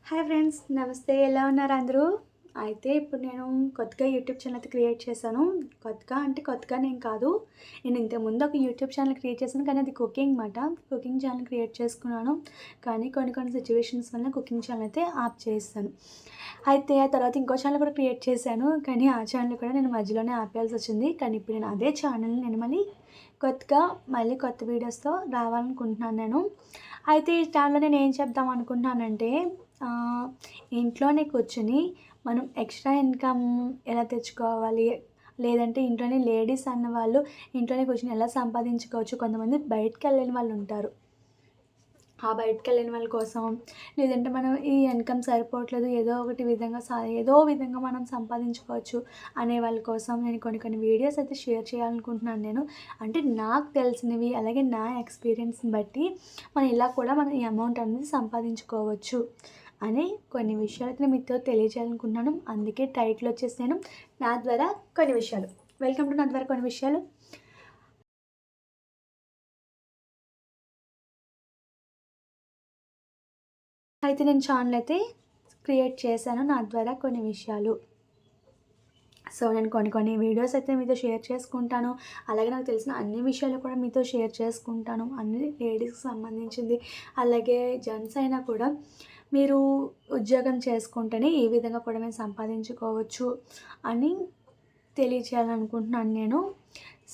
Hi friends, నమస్తే. ఎలా ఉన్నారు అందరూ? అయితే ఇప్పుడు నేను కొత్తగా యూట్యూబ్ ఛానల్ అయితే క్రియేట్ చేశాను. కొత్తగా నేను కాదు. నేను ఇంతకుముందు ఒక యూట్యూబ్ ఛానల్ క్రియేట్ చేశాను, కానీ అది కుకింగ్ మాట. కుకింగ్ ఛానల్ క్రియేట్ చేసుకున్నాను. కానీ కొన్ని సిట్యుయేషన్స్ వల్ల కుకింగ్ ఛానల్ అయితే ఆఫ్ చేశాను. అయితే ఆ తర్వాత ఇంకో ఛానల్ కూడా క్రియేట్ చేశాను, కానీ ఆ ఛానల్ కూడా నేను మధ్యలోనే ఆపేయాల్సి వచ్చింది. కానీ ఇప్పుడు నేను అదే ఛానల్ని నేను మళ్ళీ కొత్త వీడియోస్తో రావాలనుకుంటున్నాను నేను. అయితే ఈ ఛానల్లో నేను ఏం చెప్దాం అనుకుంటున్నానంటే, ఇంట్లోనే కూర్చొని మనం ఎక్స్ట్రా ఇన్కమ్ ఎలా తెచ్చుకోవాలి, లేదంటే ఇంట్లోనే లేడీస్ అన్నవాళ్ళు ఇంట్లోనే కూర్చొని ఎలా సంపాదించుకోవచ్చు. కొంతమంది బయటికెళ్ళని వాళ్ళు ఉంటారు. ఆ బయటికెళ్ళిన వాళ్ళ కోసం, లేదంటే మనం ఈ ఇన్కమ్ సరిపోవట్లేదు, ఏదో విధంగా మనం సంపాదించుకోవచ్చు అనే వాళ్ళ కోసం నేను కొన్ని వీడియోస్ అయితే షేర్ చేయాలనుకుంటున్నాను నేను. అంటే నాకు తెలిసినవి, అలాగే నా ఎక్స్పీరియన్స్ని బట్టి ఇలా కూడా మనం ఈ అమౌంట్ అనేది సంపాదించుకోవచ్చు అని కొన్ని విషయాలు అయితే నేను మీతో తెలియజేయాలనుకుంటున్నాను. అందుకే టైటిల్ వచ్చేసి నేను నా ద్వారా కొన్ని విషయాలు. వెల్కమ్ టు నా ద్వారా కొన్ని విషయాలు. అయితే నేను ఛానల్ అయితే క్రియేట్ చేశాను, నా ద్వారా కొన్ని విషయాలు. సో నేను కొన్ని వీడియోస్ అయితే మీతో షేర్ చేసుకుంటాను. అలాగే నాకు తెలిసిన అన్ని విషయాలు కూడా మీతో షేర్ చేసుకుంటాను. అన్ని లేడీస్కి సంబంధించింది. అలాగే జెంట్స్ అయినా కూడా మీరు ఉద్యోగం చేసుకుంటేనే ఈ విధంగా కూడా మేము సంపాదించుకోవచ్చు అని తెలియచేయాలనుకుంటున్నాను నేను.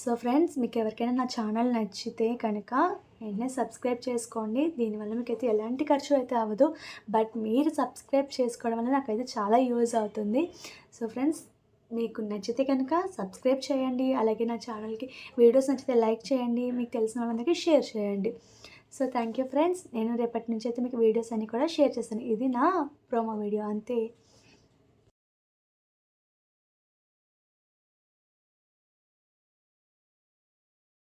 సో ఫ్రెండ్స్, మీకు ఎవరికైనా నా ఛానల్ నచ్చితే కనుక వెంటనే సబ్స్క్రైబ్ చేసుకోండి. దీనివల్ల మీకైతే ఎలాంటి ఖర్చు అయితే అవ్వదు, బట్ మీరు సబ్స్క్రైబ్ చేసుకోవడం వల్ల నాకైతే చాలా యూజ్ అవుతుంది. సో ఫ్రెండ్స్, మీకు నచ్చితే కనుక సబ్స్క్రైబ్ చేయండి. అలాగే నా ఛానల్కి వీడియోస్ నచ్చితే లైక్ చేయండి, మీకు తెలిసిన వాళ్ళందరికీ షేర్ చేయండి. So thank you friends. నేను రేపటి నుంచి అయితే మీకు వీడియోస్ అన్నీ కూడా షేర్ చేస్తాను. ఇది నా ప్రోమో వీడియో అంతే.